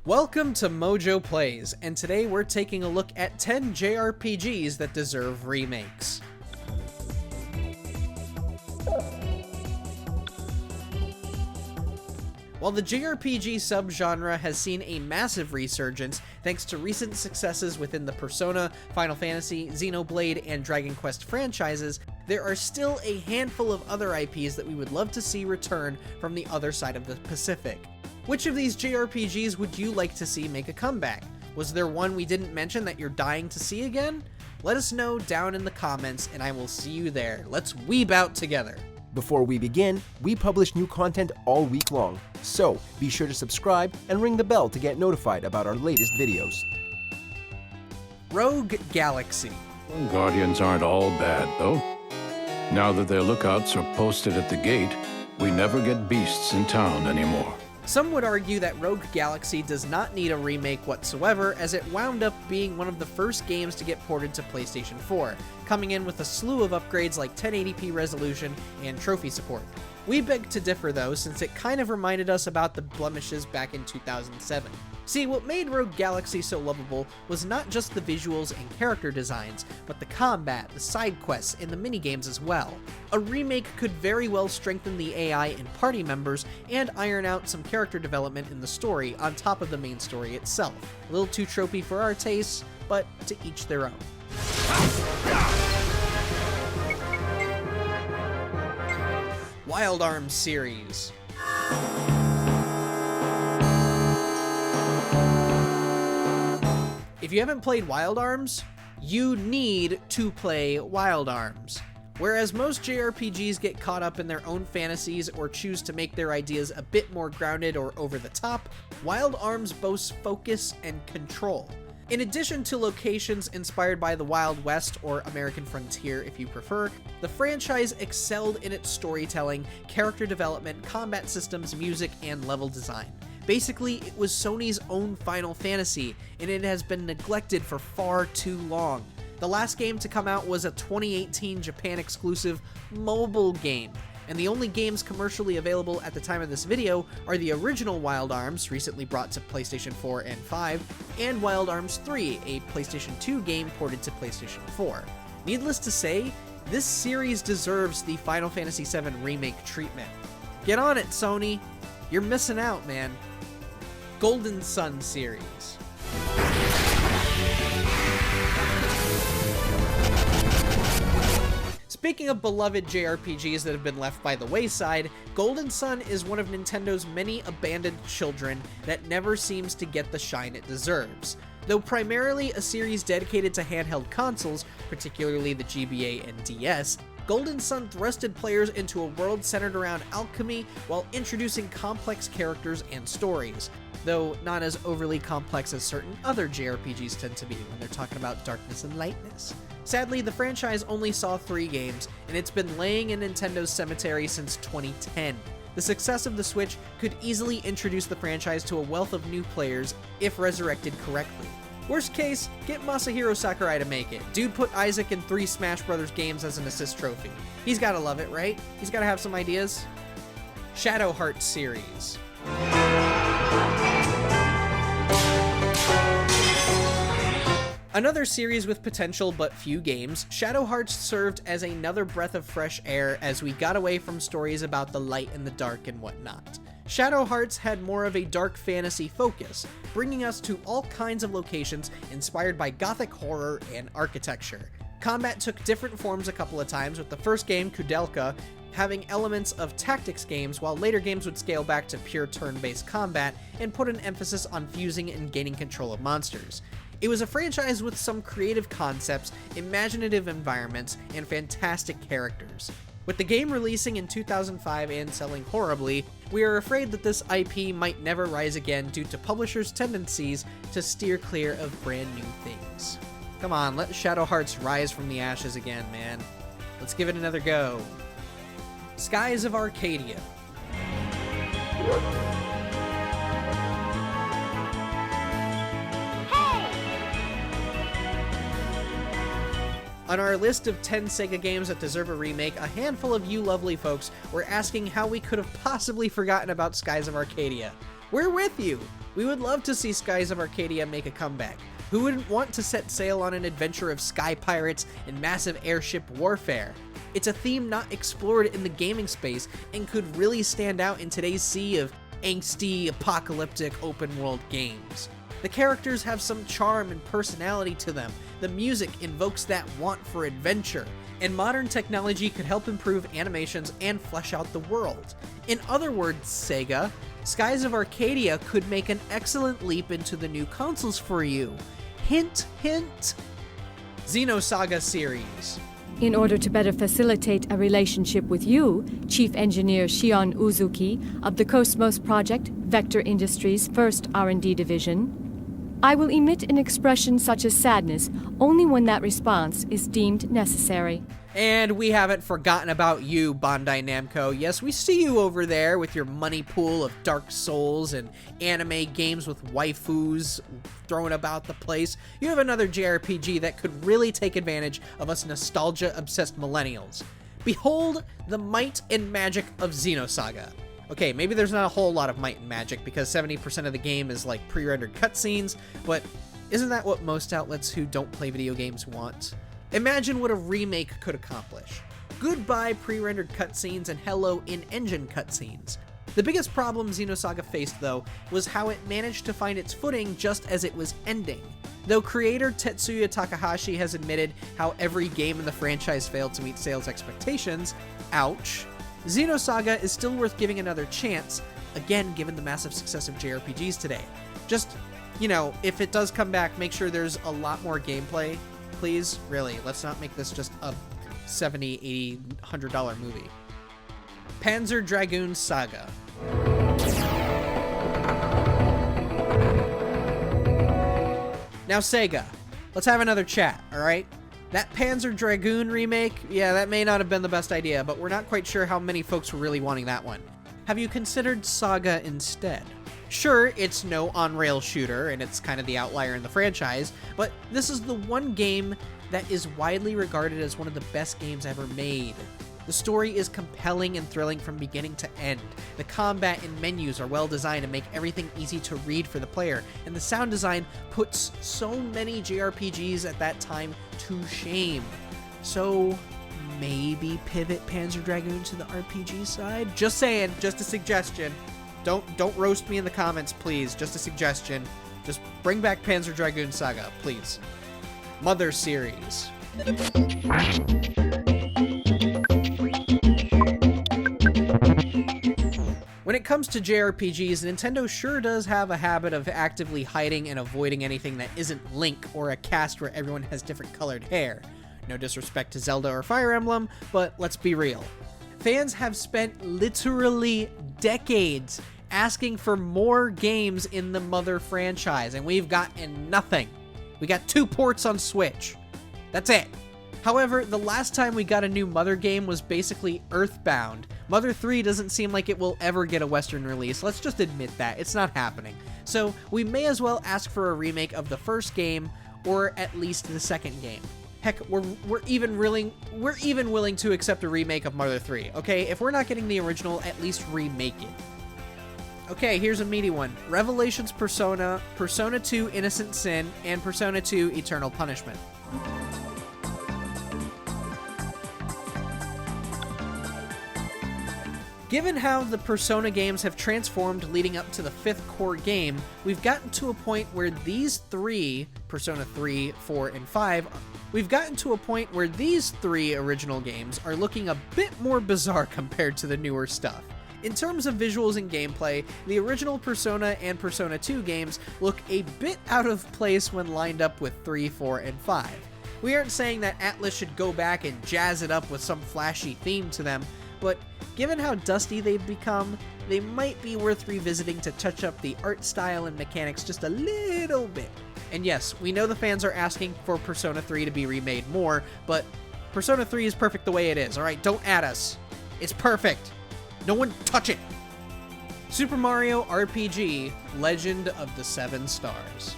Welcome to MojoPlays, and today we're taking a look at 10 JRPGs that deserve remakes. While the JRPG subgenre has seen a massive resurgence thanks to recent successes within the Persona, Final Fantasy, Xenoblade, and Dragon Quest franchises, there are still a handful of other IPs that we would love to see return from the other side of the Pacific. Which of these JRPGs would you like to see make a comeback? Was there one we didn't mention that you're dying to see again? Let us know down in the comments, and I will see you there. Let's weeb out together. Before we begin, we publish new content all week long, so be sure to subscribe and ring the bell to get notified about our latest videos. Rogue Galaxy. Guardians aren't all bad, though. Now that their lookouts are posted at the gate, we never get beasts in town anymore. Some would argue that Rogue Galaxy does not need a remake whatsoever, as it wound up being one of the first games to get ported to PlayStation 4, coming in with a slew of upgrades like 1080p resolution and trophy support. We beg to differ though, since it kind of reminded us about the blemishes back in 2007. See, what made Rogue Galaxy so lovable was not just the visuals and character designs, but the combat, the side quests, and the minigames as well. A remake could very well strengthen the AI and party members and iron out some character development in the story on top of the main story itself. A little too tropey for our tastes, but to each their own. Wild Arms series. If you haven't played Wild Arms, you need to play Wild Arms. Whereas most JRPGs get caught up in their own fantasies or choose to make their ideas a bit more grounded or over the top, Wild Arms boasts focus and control. In addition to locations inspired by the Wild West or American Frontier if you prefer, the franchise excelled in its storytelling, character development, combat systems, music, and level design. Basically, it was Sony's own Final Fantasy, and it has been neglected for far too long. The last game to come out was a 2018 Japan-exclusive mobile game, and the only games commercially available at the time of this video are the original Wild Arms, recently brought to PlayStation 4 and 5, and Wild Arms 3, a PlayStation 2 game ported to PlayStation 4. Needless to say, this series deserves the Final Fantasy VII Remake treatment. Get on it, Sony! You're missing out, man. Golden Sun series. Speaking of beloved JRPGs that have been left by the wayside, Golden Sun is one of Nintendo's many abandoned children that never seems to get the shine it deserves. Though primarily a series dedicated to handheld consoles, particularly the GBA and DS, Golden Sun thrusted players into a world centered around alchemy while introducing complex characters and stories, though not as overly complex as certain other JRPGs tend to be when they're talking about darkness and lightness. Sadly, the franchise only saw 3 games, and it's been laying in Nintendo's cemetery since 2010. The success of the Switch could easily introduce the franchise to a wealth of new players if resurrected correctly. Worst case, get Masahiro Sakurai to make it. Dude put Isaac in 3 Smash Bros. Games as an assist trophy. He's gotta love it, right? He's gotta have some ideas. Shadow Heart series. Another series with potential but few games, Shadow Hearts served as another breath of fresh air as we got away from stories about the light and the dark and whatnot. Shadow Hearts had more of a dark fantasy focus, bringing us to all kinds of locations inspired by gothic horror and architecture. Combat took different forms a couple of times, with the first game, Kudelka, having elements of tactics games, while later games would scale back to pure turn-based combat and put an emphasis on fusing and gaining control of monsters. It was a franchise with some creative concepts, imaginative environments, and fantastic characters. With the game releasing in 2005 and selling horribly, we are afraid that this IP might never rise again due to publishers' tendencies to steer clear of brand new things. Come on, let Shadow Hearts rise from the ashes again, man. Let's give it another go. Skies of Arcadia. On our list of 10 Sega games that deserve a remake, a handful of you lovely folks were asking how we could have possibly forgotten about Skies of Arcadia. We're with you! We would love to see Skies of Arcadia make a comeback. Who wouldn't want to set sail on an adventure of sky pirates and massive airship warfare? It's a theme not explored in the gaming space and could really stand out in today's sea of angsty, apocalyptic, open-world games. The characters have some charm and personality to them, the music invokes that want for adventure, and modern technology could help improve animations and flesh out the world. In other words, Sega, Skies of Arcadia could make an excellent leap into the new consoles for you. Hint, hint. Xenosaga series. In order to better facilitate a relationship with you, Chief Engineer Shion Uzuki of the Cosmos Project, Vector Industries' first R&D division, I will emit an expression such as sadness only when that response is deemed necessary. And we haven't forgotten about you, Bandai Namco. Yes, we see you over there with your money pool of Dark Souls and anime games with waifus thrown about the place. You have another JRPG that could really take advantage of us nostalgia-obsessed millennials. Behold the might and magic of Xenosaga. Okay, maybe there's not a whole lot of might and magic because 70% of the game is like pre-rendered cutscenes, but isn't that what most outlets who don't play video games want? Imagine what a remake could accomplish. Goodbye pre-rendered cutscenes and hello in-engine cutscenes. The biggest problem Xenosaga faced, though, was how it managed to find its footing just as it was ending. Though creator Tetsuya Takahashi has admitted how every game in the franchise failed to meet sales expectations, ouch, Xenosaga is still worth giving another chance, again given the massive success of JRPGs today. Just, you know, if it does come back, make sure there's a lot more gameplay, please. Really, let's not make this just a $70, $80, $100 movie. Panzer Dragoon Saga. Now Sega, let's have another chat, alright? That Panzer Dragoon remake, yeah, that may not have been the best idea, but we're not quite sure how many folks were really wanting that one. Have you considered Saga instead? Sure, it's no on-rail shooter, and it's kind of the outlier in the franchise, but this is the one game that is widely regarded as one of the best games ever made. The story is compelling and thrilling from beginning to end. The combat and menus are well designed and make everything easy to read for the player, and the sound design puts so many JRPGs at that time to shame. So maybe pivot Panzer Dragoon to the RPG side? Just saying, just a suggestion. Don't roast me in the comments, please. Just a suggestion. Just bring back Panzer Dragoon Saga, please. Mother series. When it comes to JRPGs, Nintendo sure does have a habit of actively hiding and avoiding anything that isn't Link or a cast where everyone has different colored hair. No disrespect to Zelda or Fire Emblem, but let's be real. Fans have spent literally decades asking for more games in the Mother franchise, and we've gotten nothing. We got 2 ports on Switch. That's it. However, the last time we got a new Mother game was basically Earthbound. Mother 3 doesn't seem like it will ever get a Western release, let's just admit that, it's not happening. So we may as well ask for a remake of the first game, or at least the second game. Heck, we're even willing to accept a remake of Mother 3, okay? If we're not getting the original, at least remake it. Okay, here's a meaty one. Revelations Persona, Persona 2 Innocent Sin, and Persona 2 Eternal Punishment. Given how the Persona games have transformed leading up to the 5th core game, we've gotten to a point where these 3, Persona 3, 4, and 5, we've gotten to a point where these 3 original games are looking a bit more bizarre compared to the newer stuff. In terms of visuals and gameplay, the original Persona and Persona 2 games look a bit out of place when lined up with 3, 4, and 5. We aren't saying that Atlus should go back and jazz it up with some flashy theme to them, but given how dusty they've become, they might be worth revisiting to touch up the art style and mechanics just a little bit. And yes, we know the fans are asking for Persona 3 to be remade more, but Persona 3 is perfect the way it is, alright? Don't add us. It's perfect. No one touch it. Super Mario RPG, Legend of the 7 Stars.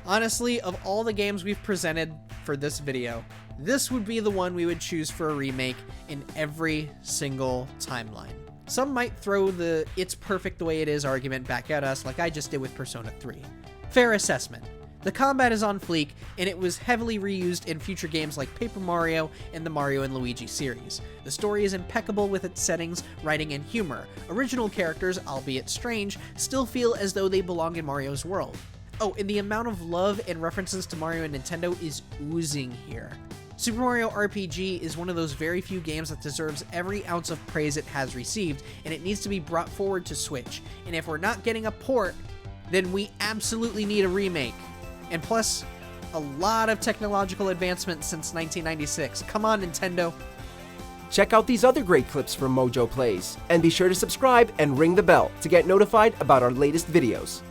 Honestly, of all the games we've presented for this video, this would be the one we would choose for a remake in every single timeline. Some might throw the "it's perfect the way it is" argument back at us like I just did with Persona 3. Fair assessment. The combat is on fleek, and it was heavily reused in future games like Paper Mario and the Mario and Luigi series. The story is impeccable with its settings, writing, and humor. Original characters, albeit strange, still feel as though they belong in Mario's world. Oh, and the amount of love and references to Mario and Nintendo is oozing here. Super Mario RPG is one of those very few games that deserves every ounce of praise it has received, and it needs to be brought forward to Switch. And if we're not getting a port, then we absolutely need a remake. And plus, a lot of technological advancements since 1996. Come on, Nintendo. Check out these other great clips from MojoPlays, and be sure to subscribe and ring the bell to get notified about our latest videos.